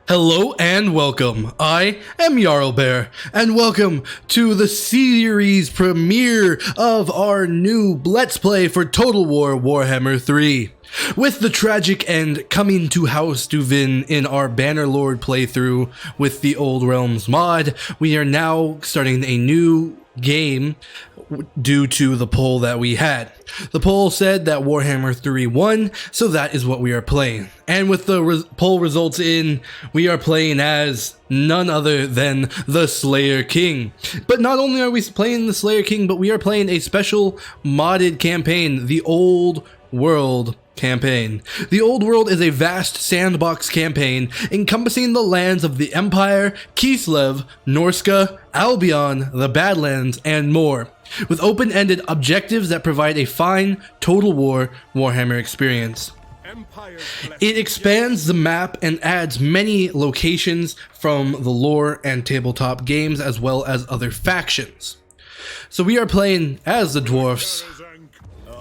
Hello and welcome. I am Jarlbear, and welcome to the series premiere of our new Let's Play for Total War Warhammer 3. With the tragic end coming to House Duvin in our Bannerlord playthrough with the Old Realms mod, we are now starting a new game due to the poll that we had. The poll said that Warhammer 3 won, so that is what we are playing. And with the poll results in, we are playing as none other than the Slayer King. But not only are we playing the Slayer King, but we are playing a special modded campaign, the Old World campaign. The Old World is a vast sandbox campaign encompassing the lands of the Empire, Kislev, Norska, Albion, the Badlands, and more, with open-ended objectives that provide a fine Total War Warhammer experience. It expands the map and adds many locations from the lore and tabletop games as well as other factions. So we are playing as the dwarfs,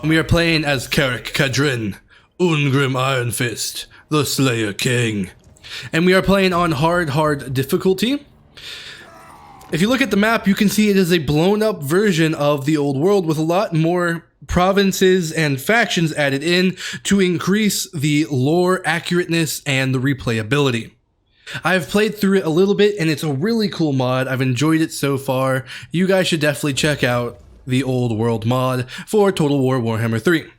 and we are playing as Karak Kadrin Ungrim Ironfist, the Slayer King. And we are playing on hard difficulty. If you look at the map, you can see it is a blown up version of the Old World with a lot more provinces and factions added in to increase the lore accurateness and the replayability. I've played through it a little bit and it's a really cool mod. I've enjoyed it so far. You guys should definitely check out the Old World mod for Total War Warhammer 3.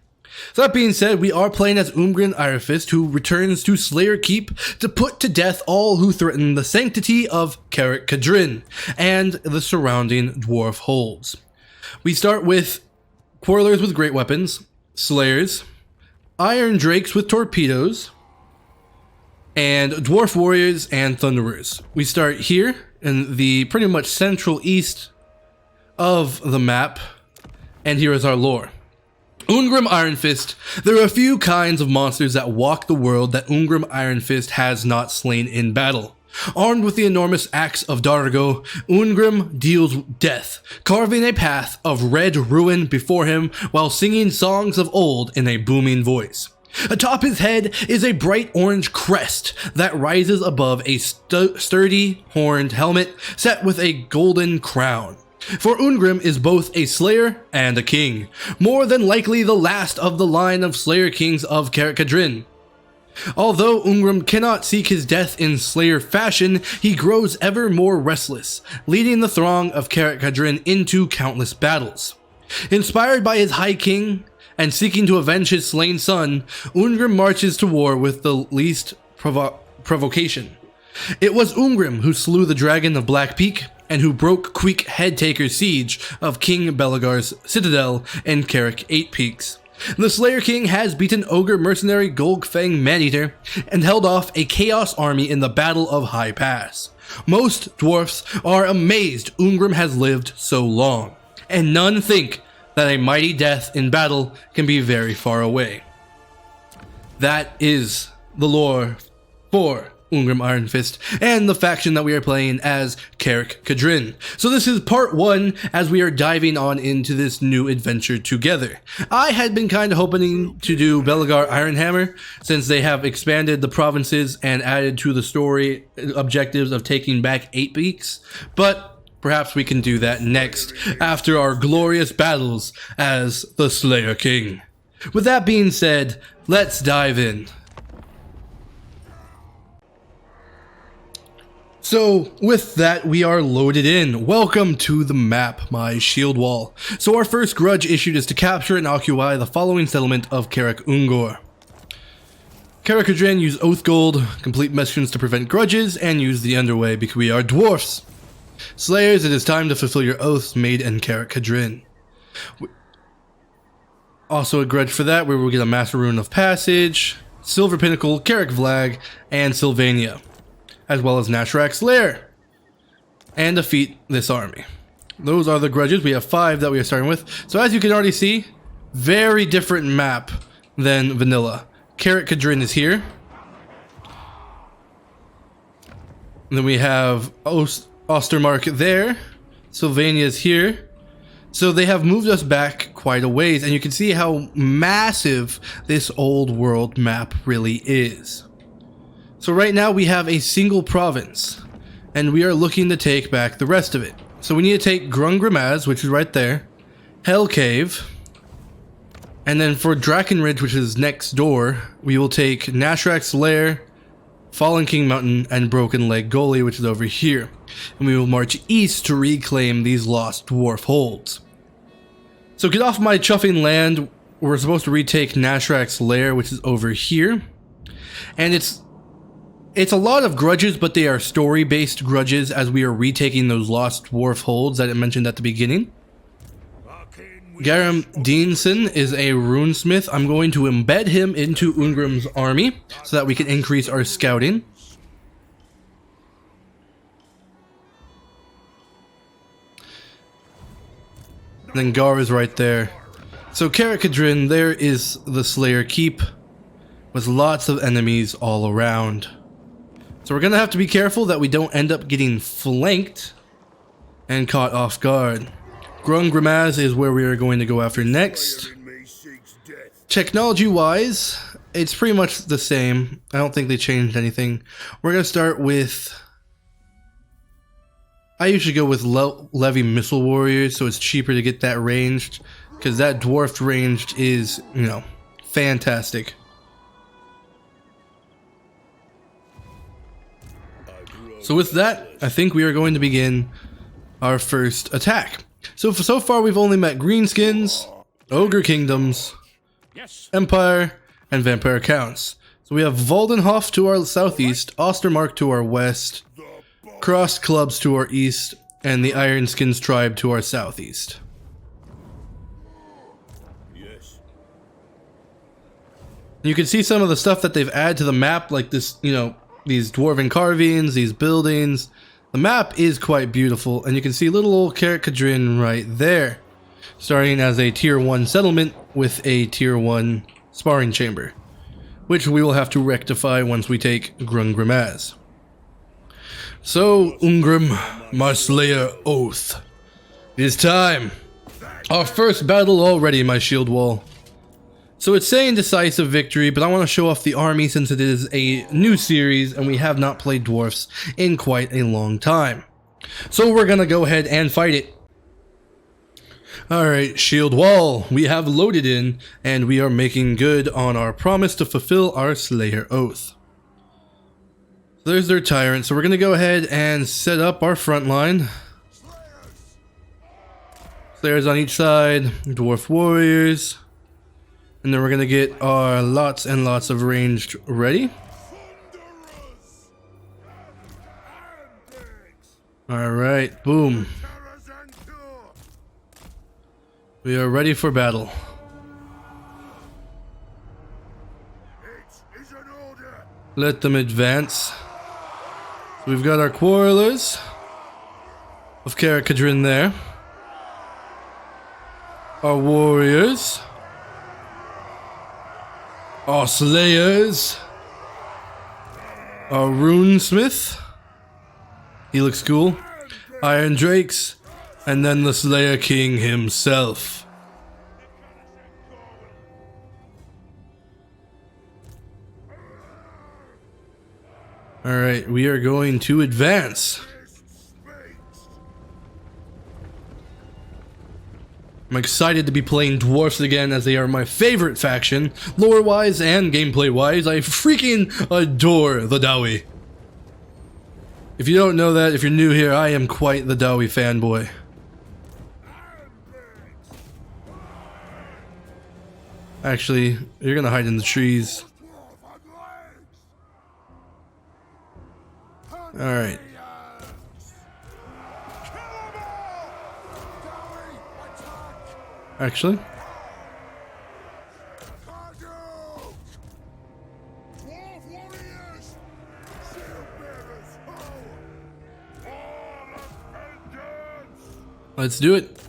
So that being said, we are playing as Ungrim Ironfist, who returns to Slayer Keep to put to death all who threaten the sanctity of Karak Kadrin and the surrounding dwarf holds. We start with Quarrelers with great weapons, Slayers, Iron Drakes with torpedoes, and Dwarf Warriors and Thunderers. We start here in the pretty much central east of the map, and here is our lore. Ungrim Ironfist. There are a few kinds of monsters that walk the world that Ungrim Ironfist has not slain in battle. Armed with the enormous axe of Dargo, Ungrim deals death, carving a path of red ruin before him while singing songs of old in a booming voice. Atop his head is a bright orange crest that rises above a sturdy horned helmet set with a golden crown. For Ungrim is both a slayer and a king, more than likely the last of the line of Slayer Kings of Karak Kadrin. Although Ungrim cannot seek his death in slayer fashion, he grows ever more restless, leading the throng of Karak Kadrin into countless battles. Inspired by his High King and seeking to avenge his slain son, Ungrim marches to war with the least provocation. It was Ungrim who slew the dragon of Black Peak, and who broke Queek Headtaker's siege of King Belegar's citadel in Karak 8 Peaks. The Slayer King has beaten Ogre mercenary Golgfang Maneater and held off a Chaos army in the Battle of High Pass. Most dwarfs are amazed Ungrim has lived so long, and none think that a mighty death in battle can be very far away. That is the lore for Ungrim Ironfist, and the faction that we are playing as Karak Kadrin. So this is part 1 as we are diving on into this new adventure together. I had been kind of hoping to do Belegar Ironhammer, since they have expanded the provinces and added to the story objectives of taking back 8 Peaks, but perhaps we can do that next, after our glorious battles as the Slayer King. With that being said, let's dive in. So with that, we are loaded in. Welcome to the map, my shield wall. So our first grudge issued is to capture and occupy the following settlement of Karak Ungor. Karak Kadrin use Oath Gold, complete missions to prevent grudges, and use the Underway because we are dwarfs. Slayers, it is time to fulfill your oaths made in Karak Kadrin. Also a grudge for that, where we'll get a Master Rune of Passage, Silver Pinnacle, Karak Vlag, and Sylvania, as well as Nashrak's Lair, and defeat this army. Those are the grudges. We have 5 that we are starting with. So as you can already see, very different map than vanilla. Karak Kadrin is here. And then we have Ostermark there. Sylvania is here. So they have moved us back quite a ways, and you can see how massive this old world map really is. So right now we have a single province, and we are looking to take back the rest of it. So we need to take Ungrim, which is right there, Hell Cave, and then for Drakenridge, which is next door, we will take Nashrak's Lair, Fallen King Mountain, and Broken Leg Gully, which is over here. And we will march east to reclaim these lost dwarf holds. So get off my chuffing land. We're supposed to retake Nashrak's Lair, which is over here. And it's a lot of grudges, but they are story-based grudges as we are retaking those lost dwarf holds that I mentioned at the beginning. Garam Deanson is a runesmith. I'm going to embed him into Ungrim's army so that we can increase our scouting. And then Gar is right there. So Karak Kadrin, there is the Slayer Keep with lots of enemies all around. So we're going to have to be careful that we don't end up getting flanked and caught off guard. Ungrim is where we are going to go after next. Technology-wise, it's pretty much the same. I don't think they changed anything. We're going to start with... I usually go with Levy Missile Warriors, so it's cheaper to get that ranged, because that dwarfed ranged is, you know, fantastic. So with that, I think we are going to begin our first attack. So far we've only met Greenskins, Ogre Kingdoms, Empire, and Vampire Counts. So we have Valdenhof to our southeast, Ostermark to our west, Crossed Clubs to our east, and the Ironskins tribe to our southeast. You can see some of the stuff that they've added to the map, like this, you know, these dwarven carvings, these buildings. The map is quite beautiful, and you can see little old Karak Kadrin right there, starting as a tier 1 settlement with a tier 1 sparring chamber, which we will have to rectify once we take Ungrim. So, Ungrim, my Slayer Oath. It is time. Our first battle already, my shield wall. So it's saying decisive victory, but I want to show off the army since it is a new series and we have not played dwarfs in quite a long time. So we're going to go ahead and fight it. Alright, shield wall, we have loaded in and we are making good on our promise to fulfill our Slayer Oath. There's their tyrant, so we're going to go ahead and set up our front line. Slayers on each side, dwarf warriors. And then we're going to get our lots and lots of ranged ready. Alright, boom. We are ready for battle. Let them advance. We've got our quarrelers of Karak Kadrin there. Our warriors. Our slayers. Our runesmith. He looks cool. Iron Drakes. And then the Slayer King himself. Alright, we are going to advance. I'm excited to be playing dwarfs again as they are my favorite faction, lore-wise and gameplay-wise. I freaking adore the Dawi. If you don't know that, if you're new here, I am quite the Dawi fanboy. Actually, you're gonna hide in the trees. Alright. Actually. Let's do it.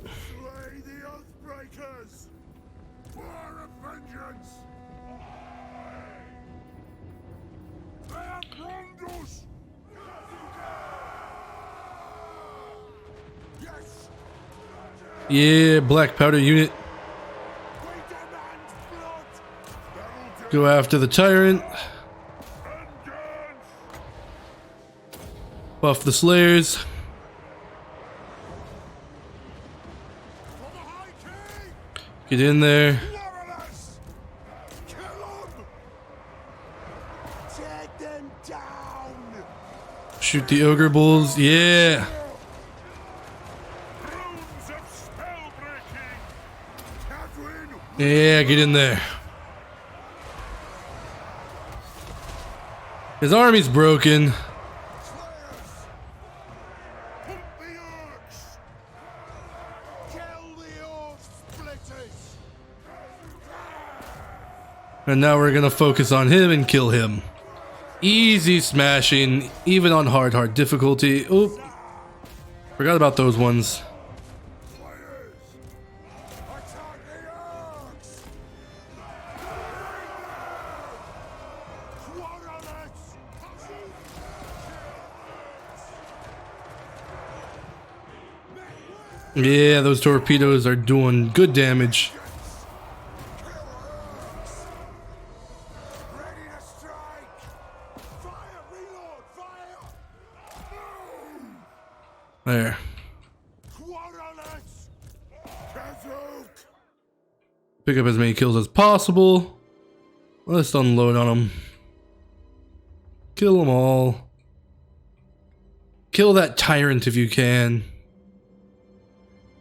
Yeah, black powder unit. Go after the tyrant. Buff the slayers. Get in there. Shoot the ogre bulls. Yeah. Yeah, get in there. His army's broken. And now we're gonna focus on him and kill him. Easy smashing, even on hard difficulty. Oop. Forgot about those ones. Yeah, those torpedoes are doing good damage. There. Pick up as many kills as possible. Let's unload on them. Kill them all. Kill that tyrant if you can.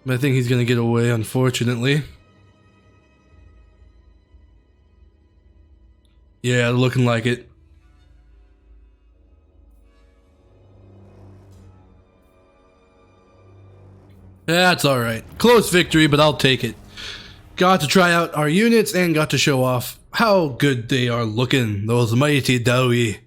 I think he's gonna get away, unfortunately. Yeah, looking like it. That's alright. Close victory, but I'll take it. Got to try out our units and got to show off how good they are looking. Those mighty Dowie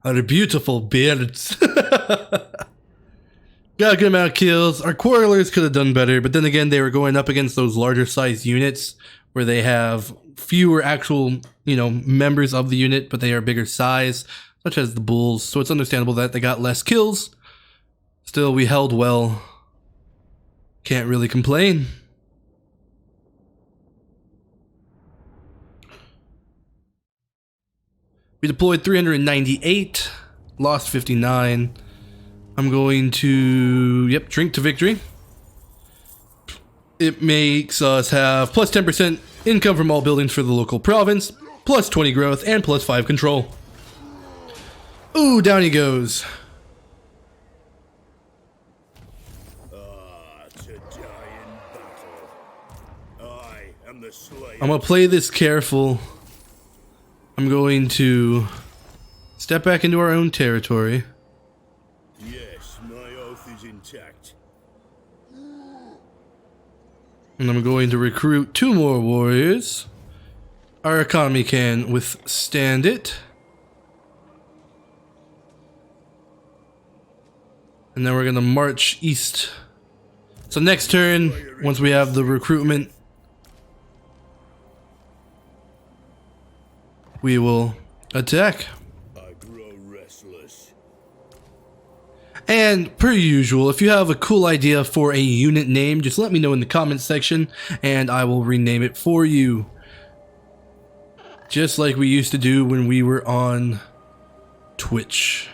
are beautiful beards. Got a good amount of kills. Our quarrelers could have done better, but then again, they were going up against those larger size units where they have fewer actual, members of the unit, but they are bigger size, such as the bulls. So it's understandable that they got less kills. Still, we held well. Can't really complain. We deployed 398, lost 59. I'm going to, drink to victory. It makes us have plus 10% income from all buildings for the local province, plus 20 growth, and plus 5 control. Ooh, down he goes. I'm gonna play this careful. I'm going to step back into our own territory. Yes, my oath is intact. And I'm going to recruit 2 more warriors. Our economy can withstand it. And then we're gonna march east. So next turn, once we have the recruitment, we will attack. I grow restless. And per usual, if you have a cool idea for a unit name, just let me know in the comments section and I will rename it for you. Just like we used to do when we were on Twitch.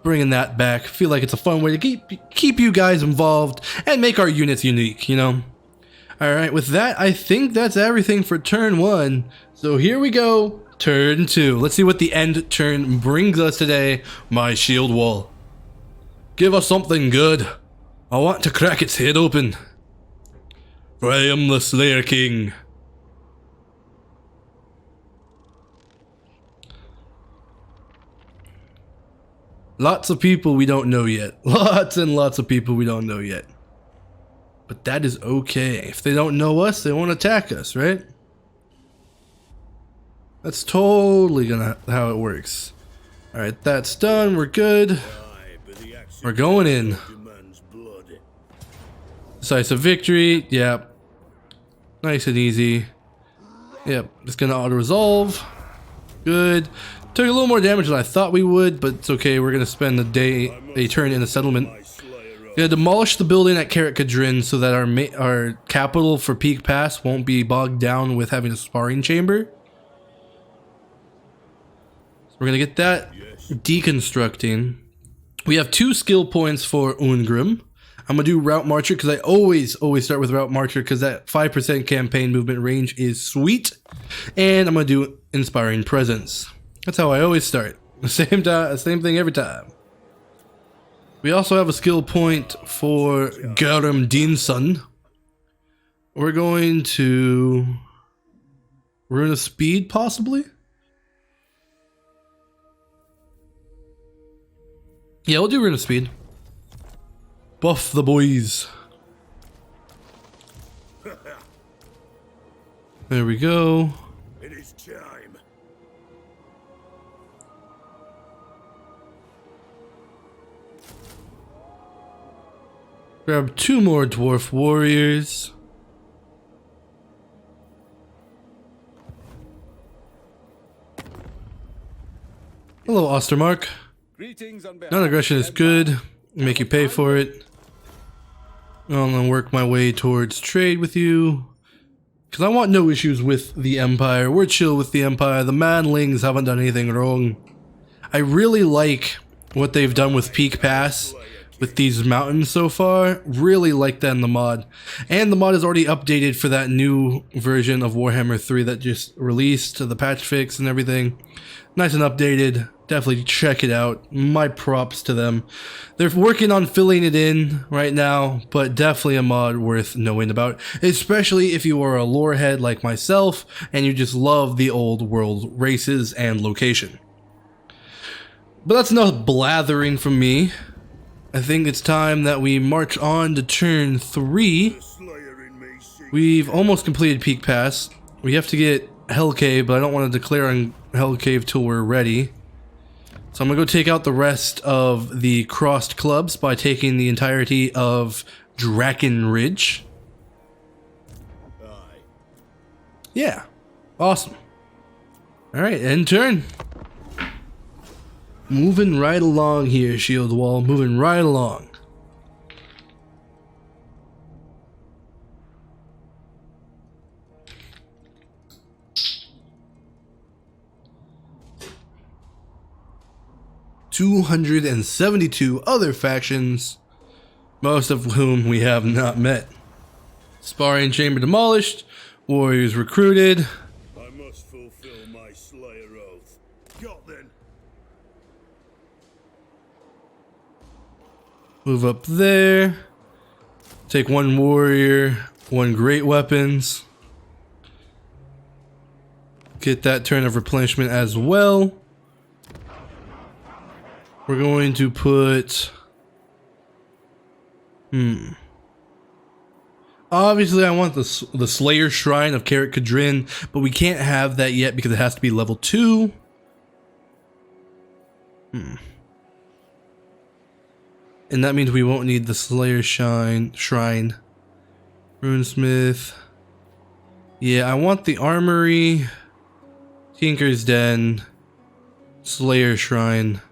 Bringing that back. Feel like it's a fun way to keep you guys involved and make our units unique, Alright, with that, I think that's everything for turn 1. So here we go, turn 2. Let's see what the end turn brings us today, my shield wall. Give us something good. I want to crack its head open. For I am the Slayer King. Lots of people we don't know yet. Lots and lots of people we don't know yet. But that is okay. If they don't know us, they won't attack us, right? That's totally how it works. Alright, that's done. We're good. We're going in. Decisive victory. Yep. Nice and easy. Yep. Just gonna auto-resolve. Good. Took a little more damage than I thought we would, but it's okay. We're gonna spend a turn in the settlement. Gonna demolish the building at Karak Kadrin so that our capital for Peak Pass won't be bogged down with having a sparring chamber. So we're gonna get that deconstructing. We have 2 skill points for Ungrim. I'm gonna do Route Marcher because I always start with Route Marcher because that 5% campaign movement range is sweet. And I'm gonna do Inspiring Presence. That's how I always start. Same thing every time. We also have a skill point for Garam Dinson. We're going to Rune of Speed, possibly? Yeah, we'll do Rune of Speed. Buff the boys. There we go. It is time. Grab 2 more dwarf warriors. Hello, Ostermark. Non-aggression is good. Make you pay for it. I'm gonna work my way towards trade with you. Because I want no issues with the Empire. We're chill with the Empire. The Manlings haven't done anything wrong. I really like what they've done with Peak Pass. With these mountains so far, really like that in the mod. And the mod is already updated for that new version of Warhammer 3 that just released, the patch fix and everything. Nice and updated. Definitely check it out. My props to them. They're working on filling it in right now, but definitely a mod worth knowing about, especially if you are a lorehead like myself and you just love the old world races and location. But that's enough blathering from me. I think it's time that we march on to turn 3. We've almost completed Peak Pass. We have to get Hell Cave, but I don't want to declare on Hell Cave till we're ready. So I'm going to go take out the rest of the crossed clubs by taking the entirety of Draken Ridge. Yeah. Awesome. Alright, end turn. Moving right along here, Shield Wall. Moving right along. "272 other factions, most of whom we have not met. Sparring chamber demolished. Warriors recruited. I must fulfill my Slayer oath. Got then. Move up there. Take 1 warrior, 1 great weapons. Get that turn of replenishment as well. We're going to put... Obviously, I want the Slayer Shrine of Karak Kadrin, but we can't have that yet because it has to be level 2. And that means we won't need the Slayer Shrine. Runesmith. Yeah, I want the Armory, Tinker's Den, Slayer Shrine.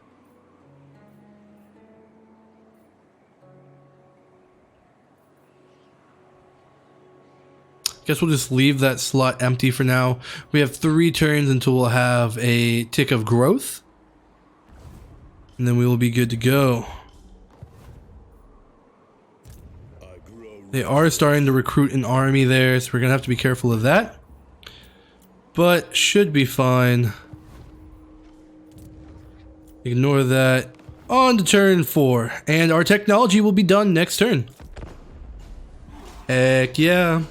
Guess we'll just leave that slot empty for now. We have 3 turns until we'll have a tick of growth. And then we will be good to go. They are starting to recruit an army there, so we're going to have to be careful of that. But should be fine. Ignore that. On to turn 4. And our technology will be done next turn. Heck yeah.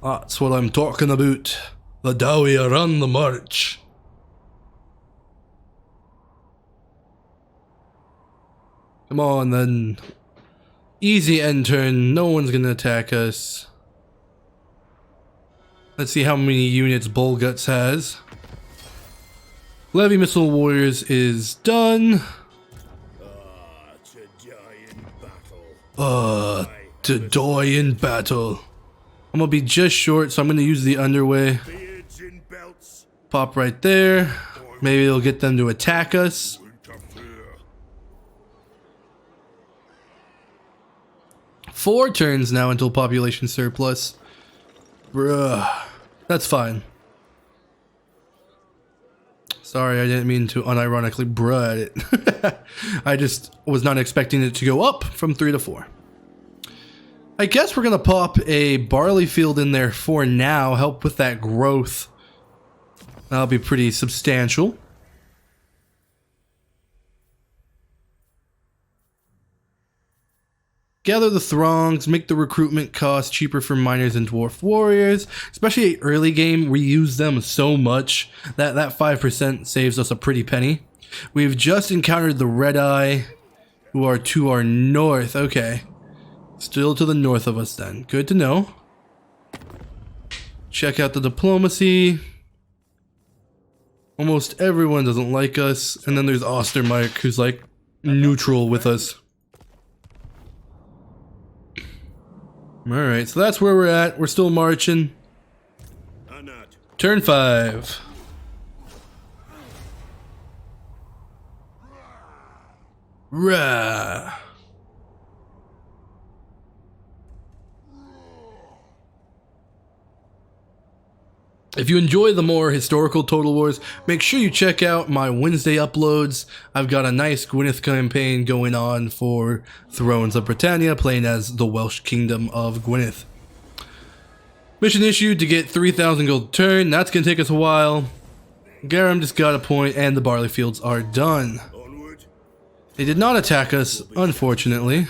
That's what I'm talking about. The Dowie are on the march. Come on then. Easy end turn. No one's gonna attack us. Let's see how many units Bullguts has. Levy Missile Warriors is done. To die in battle. I'm gonna be just short, so I'm gonna use the underway. Pop right there. Maybe it'll get them to attack us. 4 turns now until population surplus. Bruh. That's fine. Sorry, I didn't mean to unironically bruh at it. I just was not expecting it to go up from 3 to 4. I guess we're going to pop a barley field in there for now, help with that growth. That'll be pretty substantial. Gather the throngs, make the recruitment cost cheaper for miners and dwarf warriors. Especially early game, we use them so much that 5% saves us a pretty penny. We've just encountered the Red Eye, who are to our north. Okay. Still to the north of us then. Good to know. Check out the diplomacy. Almost everyone doesn't like us. And then there's Ostermark, who's like neutral with us. Alright, so that's where we're at. We're still marching. Turn 5. Rah. If you enjoy the more historical Total Wars, make sure you check out my Wednesday uploads. I've got a nice Gwyneth campaign going on for Thrones of Britannia, playing as the Welsh Kingdom of Gwyneth. Mission issued to get 3,000 gold a turn. That's going to take us a while. Garum just got a point, and the barley fields are done. They did not attack us, unfortunately.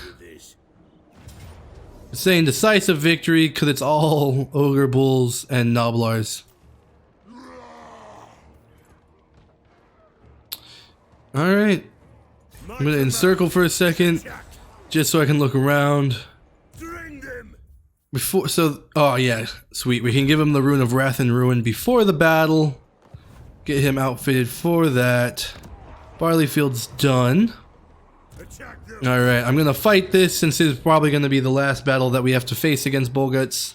It's saying decisive victory because it's all Ogre Bulls and Noblars. Alright. I'm going to encircle for a second, just so I can look around. Oh yeah, sweet. We can give him the Rune of Wrath and Ruin before the battle. Get him outfitted for that. Barley field's done. Alright, I'm gonna fight this since it's probably gonna be the last battle that we have to face against Bolguts.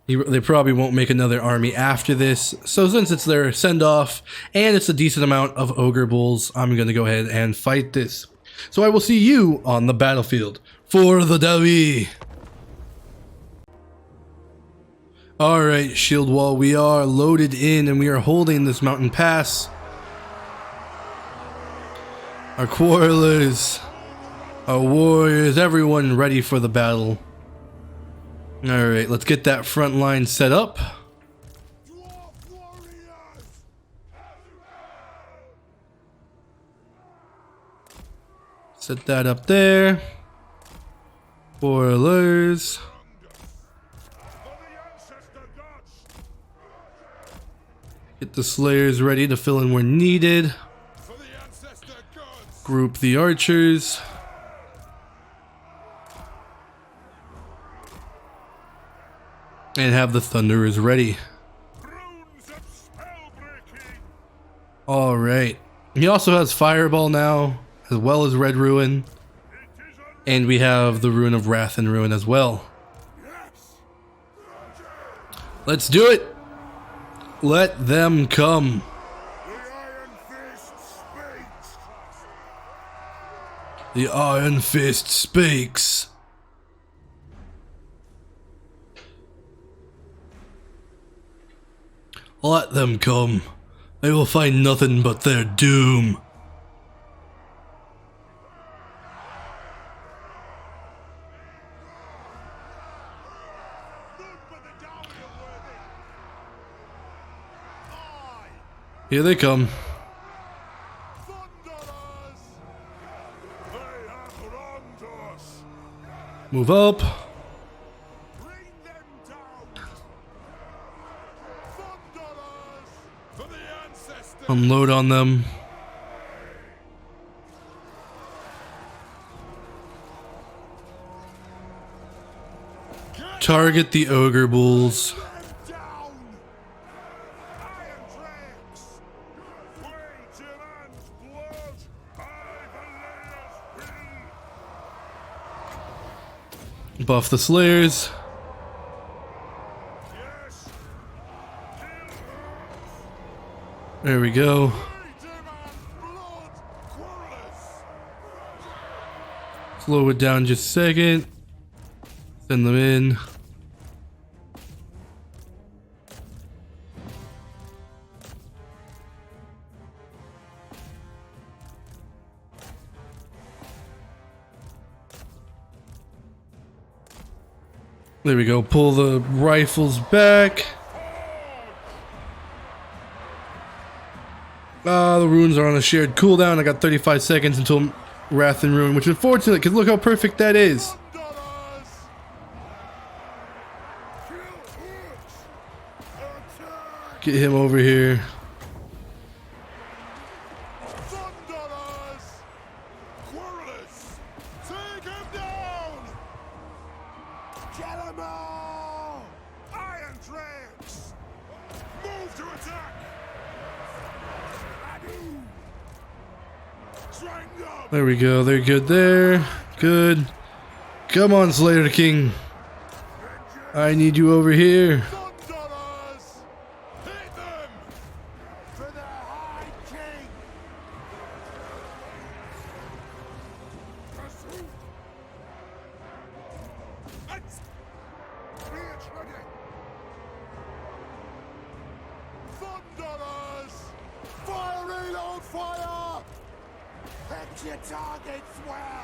They probably won't make another army after this. So since it's their send-off, and it's a decent amount of Ogre Bulls, I'm gonna go ahead and fight this. So I will see you on the battlefield. For the Dawi! Alright, Shield Wall, we are loaded in and we are holding this mountain pass. Our Quarrelers, our warriors, everyone ready for the battle. Alright, let's get that front line set up. Set that up there. Quarrelers. Get the Slayers ready to fill in where needed. Group the archers. And have the Thunderers ready. Alright. He also has Fireball now, as well as Red Ruin. And we have the Rune of Wrath and Ruin as well. Let's do it! Let them come. The Iron Fist speaks. Let them come. They will find nothing but their doom. Here they come. Move up. Unload on them. Target the Ogre Bulls. Buff the Slayers. There we go. Slow it down just a second. Send them in. There we go. Pull the rifles back. The runes are on a shared cooldown. I got 35 seconds until Wrath and Ruin, which is unfortunate because look how perfect that is. Get him over here. There we go. They're good there. Good. Come on, Slayer King. I need you over here.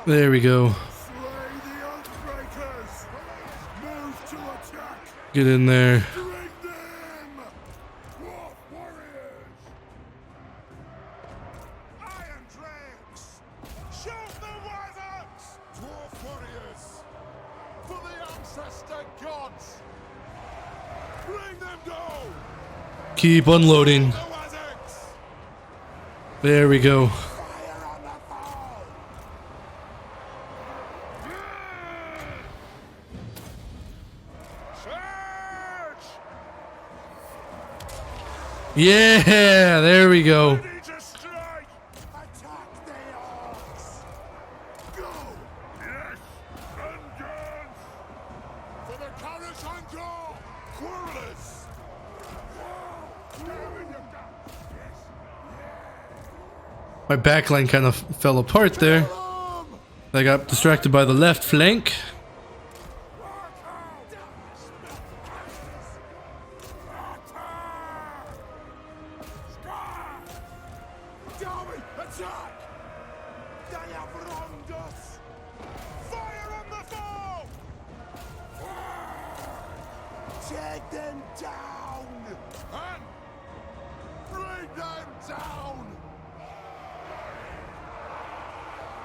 There we go. Get in there. Keep unloading. There we go. Yeah, there we go. My backline kind of fell apart there. I got distracted by the left flank. Take them down! And bring them down!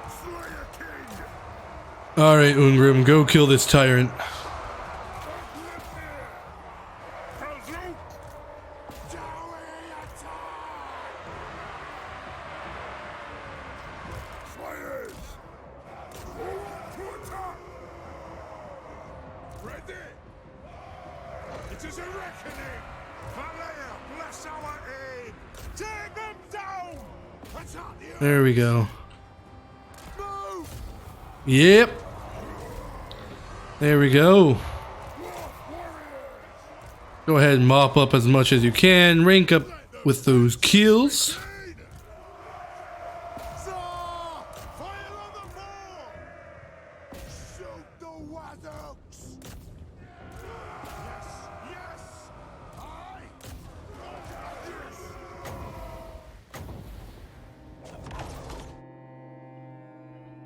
Slayer King! Alright, Ungrim, go kill this tyrant. It is a reckoning! Valea, bless our aid! Take them down! Attack the There we go. move! Yep. There we go. Go ahead and mop up as much as you can. Rank up with those kills. Fire on the ball! Shoot the waddocks! Yes! Aye!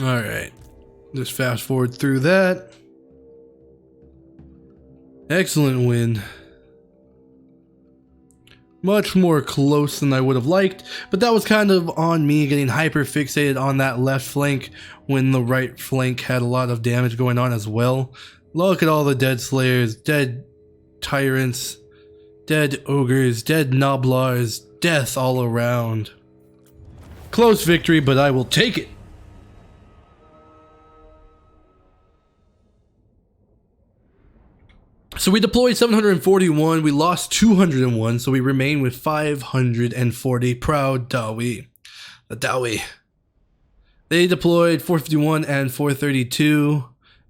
Alright. Just fast forward through that. Excellent win. Much more close than I would have liked, but that was kind of on me getting hyper fixated on that left flank when the right flank had a lot of damage going on as well. Look at all the dead slayers, dead tyrants, dead ogres, dead noblars, death all around. Close victory, but I will take it. So we deployed 741, we lost 201, so we remain with 540. Proud Dawi. The Dawi. They deployed 451 and 432.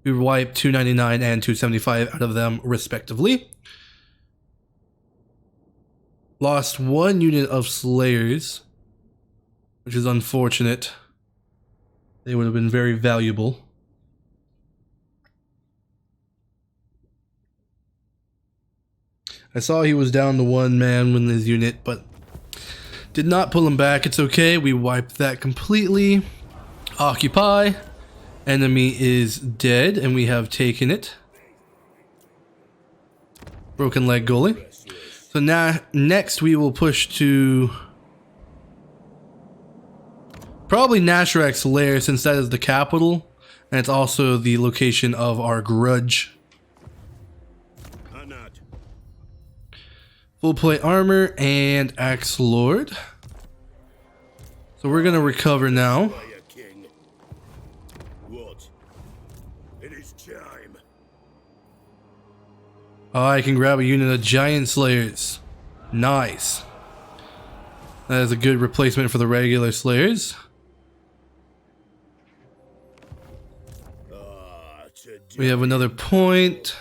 We wiped 299 and 275 out of them, respectively. Lost one unit of Slayers, which is unfortunate. They would have been very valuable. I saw he was down to one man with his unit, but did not pull him back. It's okay. We wiped that completely. Occupy. Enemy is dead, and we have taken it. Broken leg goalie. So now, next we will push to probably Nasharak's lair, since that is the capital, and it's also the location of our grudge. Full plate armor and axe lord. So we're gonna recover now. Slayer King. What? It is time. Oh, I can grab a unit of giant slayers. Nice. That is a good replacement for the regular slayers. We have another point.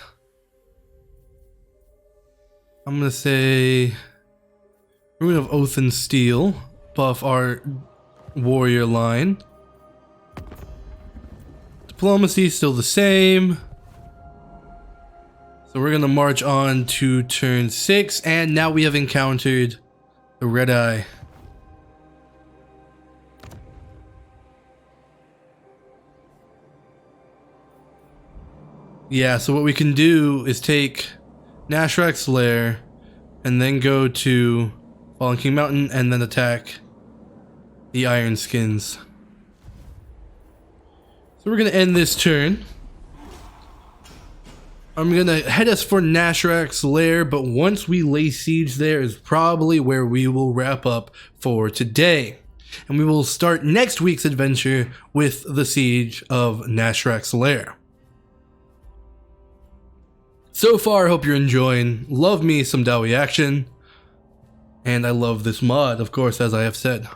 I'm gonna say Ruin of Oath and Steel. Buff our warrior line. Diplomacy still the same. So we're gonna march on to turn 6, and now we have encountered the Red Eye. Yeah, so what we can do is take Nasharak's lair and then go to Fallen King Mountain and then attack the Iron Skins. So we're gonna end this turn. I'm gonna head us for Nasharak's lair, but once we lay siege there is probably where we will wrap up for today. And we will start next week's adventure with the siege of Nasharak's lair. So far, I hope you're enjoying. Love me some Dowie action. And I love this mod, of course, as I have said.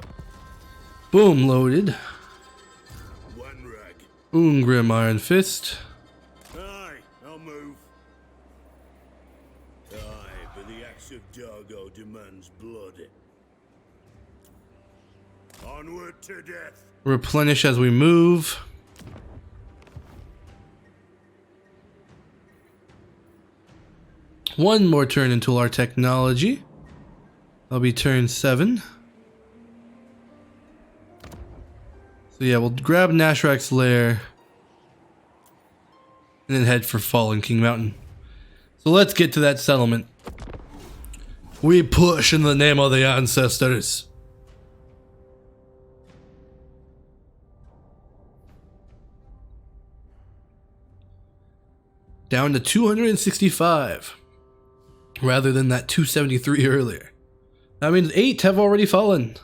Boom, loaded. One rag. Ungrim Ironfist. Aye, I'll move. Aye, but the axe of Dargo demands blood. Onward to death. Replenish as we move. One more turn until our technology. That'll be turn 7. So yeah, we'll grab Nasharak's lair and then head for Fallen King Mountain. So let's get to that settlement. We push in the name of the ancestors. Down to 265. Rather than that 273 earlier. That means 8 have already fallen.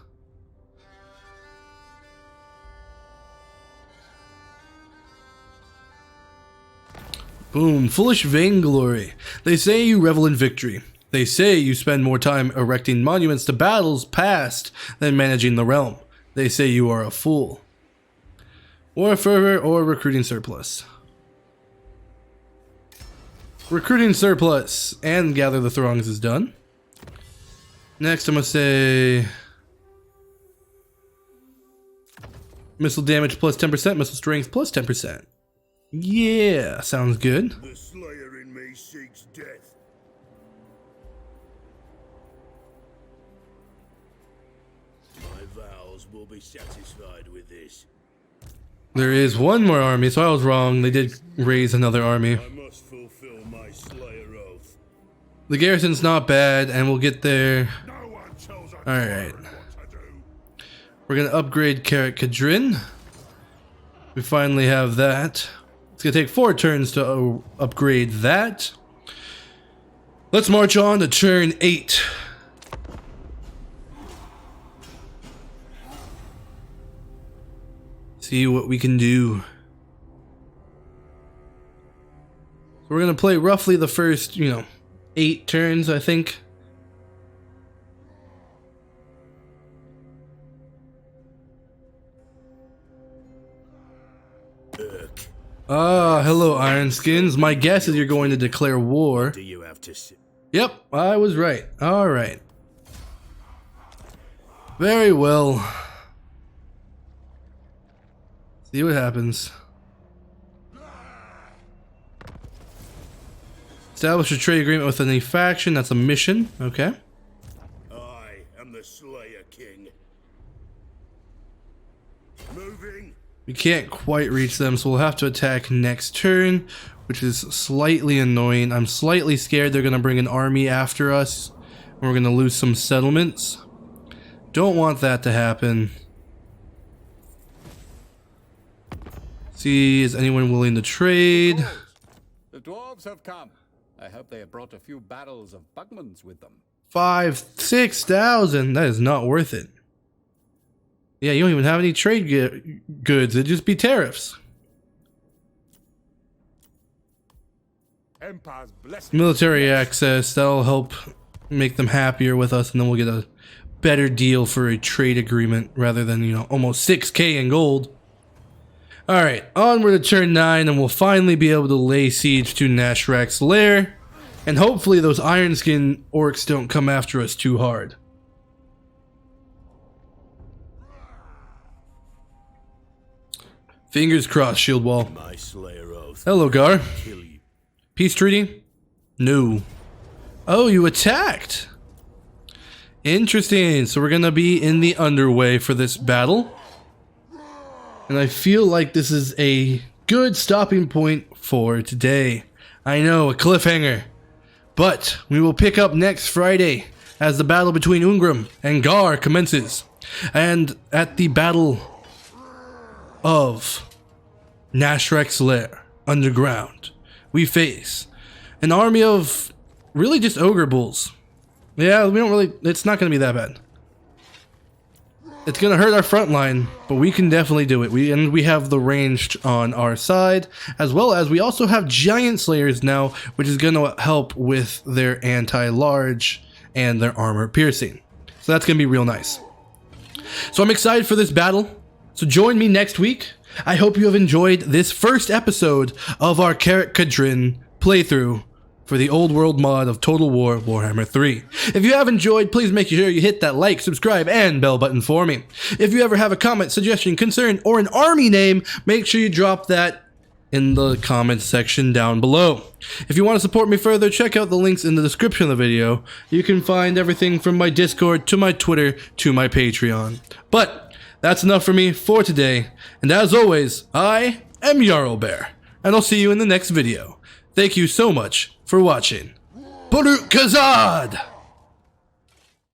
Boom, foolish vainglory. They say you revel in victory. They say you spend more time erecting monuments to battles past than managing the realm. They say you are a fool. War fervor or recruiting surplus. Recruiting surplus and gather the throngs is done. Next, I'm gonna say missile damage plus 10%, missile strength plus 10%. Yeah, sounds good. The Slayer in me seeks death. My vows will be satisfied with this. There is one more army, so I was wrong. They did raise another army. I must fulfill my Slayer oath. The garrison's not bad, and we'll get there. No one tells a Alright. what to do. We're gonna upgrade Karak Kadrin. We finally have that. It's gonna take 4 turns to upgrade that. Let's march on to turn 8. See what we can do. So we're gonna play roughly the first, 8 turns, I think. Ah, hello, Ironskins. My guess is you're going to declare war. Do you have to sit? Yep, I was right. Alright. Very well. See what happens. Establish a trade agreement with any faction. That's a mission. Okay. I am the Slayer King. Moving. We can't quite reach them, so we'll have to attack next turn, which is slightly annoying. I'm slightly scared they're going to bring an army after us, and we're going to lose some settlements. Don't want that to happen. See, is anyone willing to trade? The dwarves have come. I hope they have brought a few barrels of Bugmans with them. 6,000. That is not worth it. Yeah, you don't even have any trade goods. It'd just be tariffs. Empire's blessing. Military access. That'll help make them happier with us, and then we'll get a better deal for a trade agreement rather than, you know, almost 6k in gold. Alright, onward to turn 9, and we'll finally be able to lay siege to Nashrak's lair. And hopefully those Ironskin orcs don't come after us too hard. Fingers crossed, shield wall. My Slayer oath. Hello, Gar. Kill you. Peace treaty? No. Oh, you attacked. Interesting. So we're gonna be in the underway for this battle. And I feel like this is a good stopping point for today. I know, a cliffhanger. But we will pick up next Friday as the battle between Ungrim and Gar commences. And at the battle of Nashrak's lair underground, we face an army of really just ogre bulls. Yeah, it's not going to be that bad. It's going to hurt our front line, but we can definitely do it. We have the range on our side, as well as we also have giant slayers now, which is going to help with their anti-large and their armor piercing. So that's going to be real nice. So I'm excited for this battle. So join me next week. I hope you have enjoyed this first episode of our Karak Kadrin playthrough for the old world mod of Total War Warhammer 3. If you have enjoyed, please make sure you hit that like, subscribe, and bell button for me. If you ever have a comment, suggestion, concern, or an army name, make sure you drop that in the comments section down below. If you want to support me further, check out the links in the description of the video. You can find everything from my Discord to my Twitter to my Patreon. But that's enough for me for today, and as always, I am Jarlbear, and I'll see you in the next video. Thank you so much for watching. Baruk Kazad!